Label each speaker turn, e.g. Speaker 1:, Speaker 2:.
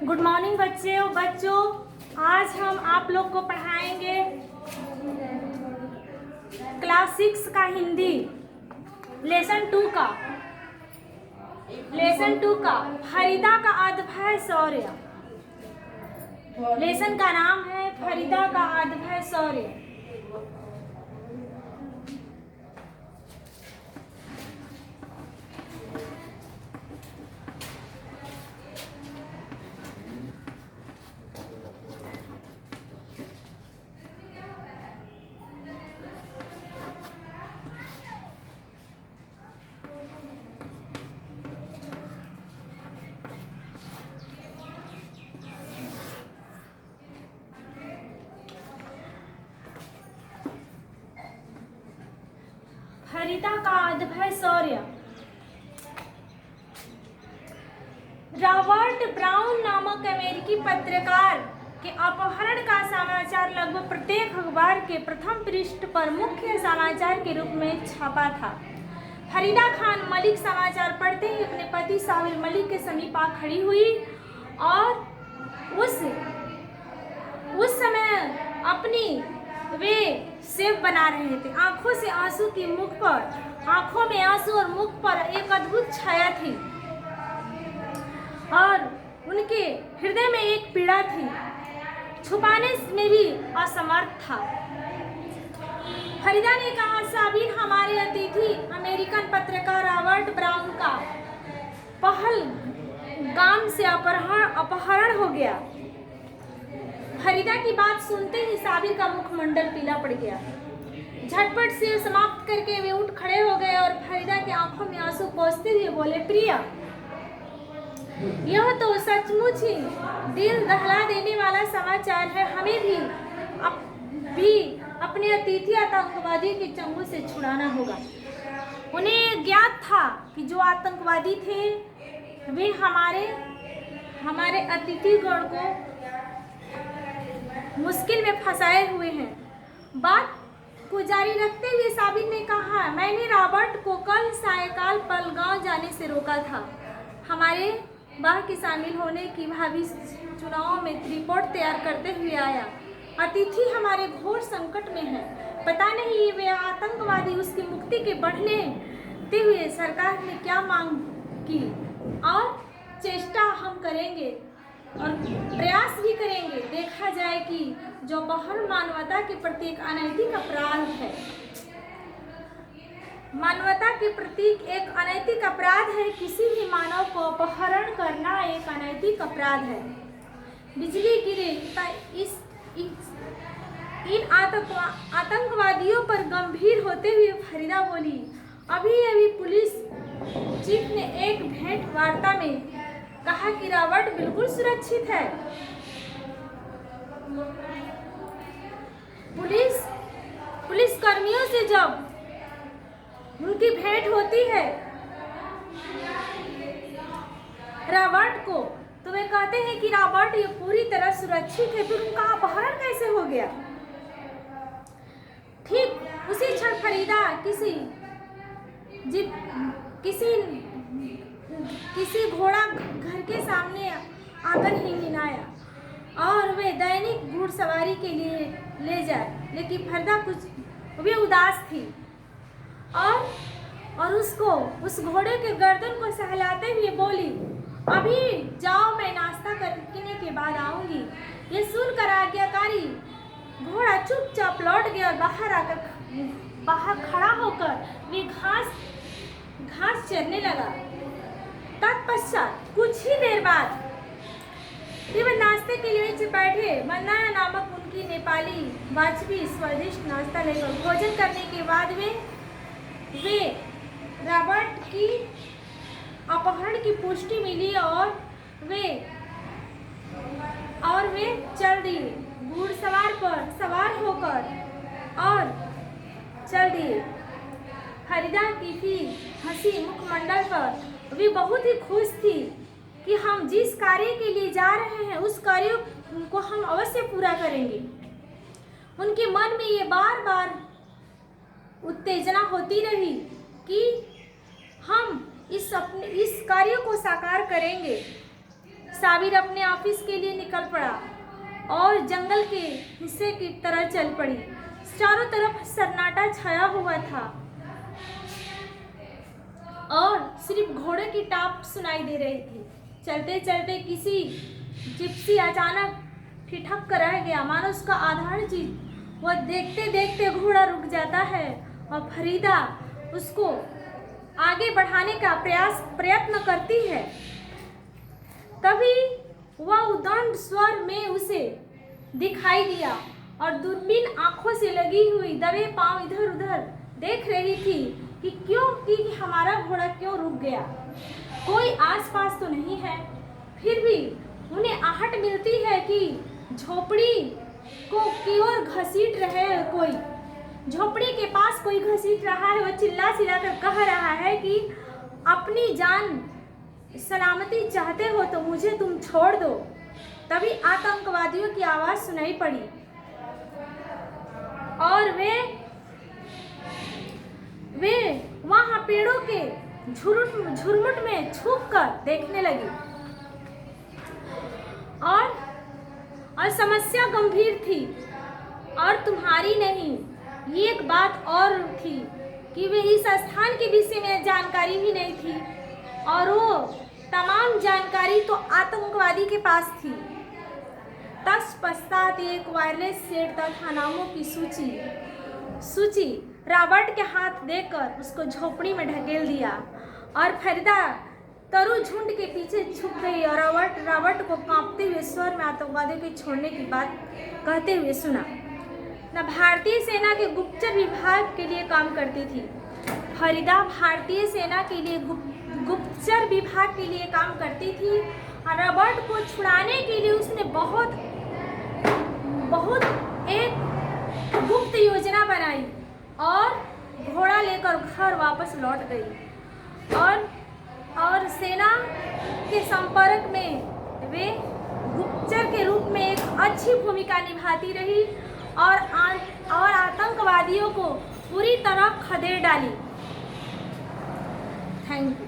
Speaker 1: Good morning बच्चों। आज हम आप लोग को पढ़ाएंगे क्लास 6 का हिंदी लेसन टू का फरीदा का अद्भुत शौर्य। लेसन का नाम है फरीदा का अद्भुत शौर्य। फरीदा का अद्भुत शौर्य। रॉबर्ट ब्राउन नामक अमेरिकी पत्रकार के अपहरण का समाचार लगभग प्रत्येक अखबार के प्रथम पृष्ठ पर मुख्य समाचार के रूप में छपा था। फरीदा खान मलिक समाचार पढ़ते ही अपने पति साबिर मलिक के समीप आ खड़ी हुई और उस समय अपनी वे सेब बना रहे थे। आंखों में आंसू और मुख पर एक अद्भुत छाया थी और उनके हृदय में एक पीड़ा थी, छुपाने में भी असमर्थ था। फरीदा ने कहा, साबिर हमारे अतिथि अमेरिकन पत्रकार रॉबर्ट ब्राउन का पहलगाम से अपहरण हो गया। फरीदा की बात सुनते ही साबिर का मुखमंडल पीला पड़ गया। झटपट से समाप्त करके वे उठ खड़े हो गए और फरीदा की आंखों में आंसू पोंछते हुए बोले, प्रिया, यह तो सचमुच ही दिल दहला देने वाला समाचार है। हमें भी अपने अतिथि आतंकवादी के चंगुल से छुड़ाना होगा। उन्हें ज्ञात था कि जो आतंकवादी थे वे हमारे अतिथिगण को मुश्किल में फंसाए हुए हैं। बात को जारी रखते हुए साबिर ने कहा, मैंने रॉबर्ट को कल सायकाल पहलगाम जाने से रोका था। हमारे बाह के शामिल होने की भावी चुनाव में रिपोर्ट तैयार करते हुए आया। अतिथि हमारे घोर संकट में है। पता नहीं वे आतंकवादी उसकी मुक्ति के बढ़ने हुए सरकार ने क्या मांग की और चेष्टा हम करेंगे और प्रयास भी करेंगे। देखा जाए कि जो अपहरण मानवता के प्रति एक अनैतिक अपराध है। मानवता के प्रति एक अनैतिक अपराध है। किसी भी मानव को अपहरण करना एक अनैतिक अपराध है। बिजली गिरे इन आतंकवादियों पर गंभीर होते हुए फरीदा बोली, अभी पुलिस चीफ ने एक भेंट वार्ता में कहा कि रॉबर्ट बिल्कुल सुरक्षित है। पुलिस कर्मियों से जब उनकी भेंट होती है रॉबर्ट को, तो वे कहते हैं कि रॉबर्ट ये पूरी तरह सुरक्षित है। फिर उनका अपहरण कैसे हो गया? ठीक उसी क्षण फरीदा किसी घोड़ा घर के सामने आकर हिनहिनाया और वे दैनिक घुड़सवारी के लिए ले जाए। लेकिन फरीदा वे उदास थी और उस घोड़े के गर्दन को सहलाते हुए बोली, अभी जाओ, मैं नाश्ता करने के बाद आऊंगी। ये सुनकर आज्ञाकारी घोड़ा चुपचाप लौट गया और बाहर खड़ा होकर वे घास चरने लगा। तत्पश्चात कुछ ही देर बाद वे नाश्ते के लिए बैठे। मन्नाया नामक उनकी नेपाली वाजपेयी स्वादिष्ट नाश्ता लेकर भोजन करने के बाद वे रॉबर्ट की अपहरण की पुष्टि मिली और वे चल दिए। घुड़सवार पर सवार होकर और चल दिए। फरीदा की थी हंसी मुखमंडल पर। वे बहुत ही खुश थी कि हम जिस कार्य के लिए जा रहे हैं उस कार्य को हम अवश्य पूरा करेंगे। उनके मन में ये बार बार उत्तेजना होती रही कि हम इस कार्य को साकार करेंगे। साबिर अपने ऑफिस के लिए निकल पड़ा और जंगल के हिस्से की तरह चल पड़ी। चारों तरफ सन्नाटा छाया हुआ था और सिर्फ घोड़े की टाप सुनाई दे रही थी। चलते चलते किसी जिप्सी अचानक ठिठक कर रह गया, मानो उसका आधार चीज। वह देखते देखते घोड़ा रुक जाता है और फरीदा उसको आगे बढ़ाने का प्रयत्न करती है। तभी वह उद्दंड स्वर में उसे दिखाई दिया और दूरबीन आंखों से लगी हुई दबे पांव इधर उधर देख रही थी कि हमारा घोड़ा क्यों रुक गया। कोई आसपास तो नहीं है। फिर भी उन्हें आहट मिलती है कि झोपड़ी को की ओर घसीट रहे कोई। झोपड़ी के पास कोई घसीट रहा है। वह चिल्ला चिल्ला कर कह रहा है कि अपनी जान सलामती चाहते हो तो मुझे तुम छोड़ दो। तभी आतंकवादियों की आवाज सुनाई पड़ी और वे वहां पेड़ों के झुरमुट में छुप कर देखने लगी और समस्या गंभीर थी और तुम्हारी नहीं। ये एक बात और थी कि वे इस स्थान के विषय में जानकारी भी नहीं थी और वो तमाम जानकारी तो आतंकवादी के पास थी। तत्पश्चात एक वायरलेस सेट तथा नामों की सूची रॉबर्ट के हाथ देकर उसको झोपड़ी में ढकेल दिया और फरीदा तरु झुंड के पीछे छुप गई और रॉबर्ट को कांपते हुए स्वर में आतंकवादियों के छोड़ने की बात कहते हुए सुना। न भारतीय सेना के गुप्तचर विभाग के लिए काम करती थी। फरीदा भारतीय सेना के लिए गुप्तचर विभाग के लिए काम करती थी और रॉबर्ट को छुड़ाने के लिए उसने बहुत एक गुप्त योजना बनाई और घोड़ा लेकर घर वापस लौट गई और सेना के संपर्क में वे गुप्तचर के रूप में एक अच्छी भूमिका निभाती रही और आतंकवादियों को पूरी तरह खदेड़ डाली। Thank you.